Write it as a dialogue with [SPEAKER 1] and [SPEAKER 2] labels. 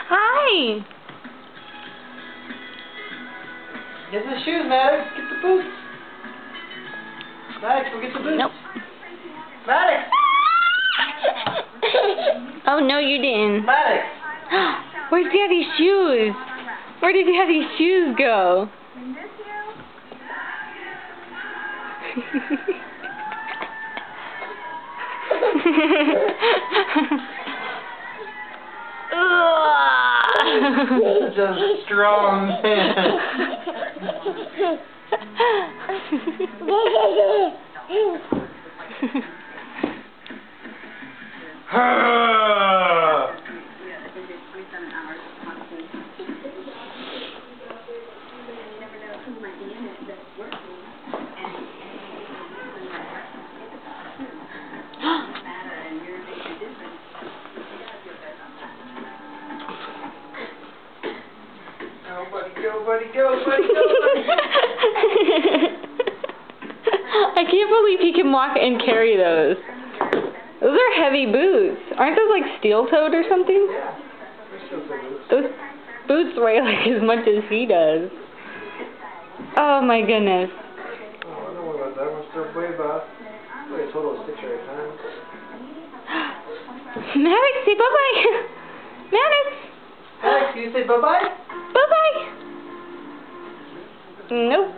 [SPEAKER 1] Hi.
[SPEAKER 2] Get the shoes, Maddox. Get the boots. Maddox, go get the boots.
[SPEAKER 1] Nope.
[SPEAKER 2] Maddox.
[SPEAKER 1] Oh, no, you didn't.
[SPEAKER 2] Maddox.
[SPEAKER 1] Where's Daddy's shoes? Where did Daddy's shoes go?
[SPEAKER 2] Such a strong man. Go, buddy, go, buddy, go, buddy.
[SPEAKER 1] I can't believe he can walk and carry those. Those are heavy boots. Aren't those like steel-toed or something?
[SPEAKER 2] Yeah, they're steel-toed boots.
[SPEAKER 1] Those boots weigh like as much as he does. Oh my goodness.
[SPEAKER 2] Oh, I don't know about that one. Still way about a total of 6 or 8 times.
[SPEAKER 1] Maddox, say bye-bye. Maddox.
[SPEAKER 2] Maddox, can you say bye-bye?
[SPEAKER 1] Bye-bye. Nope.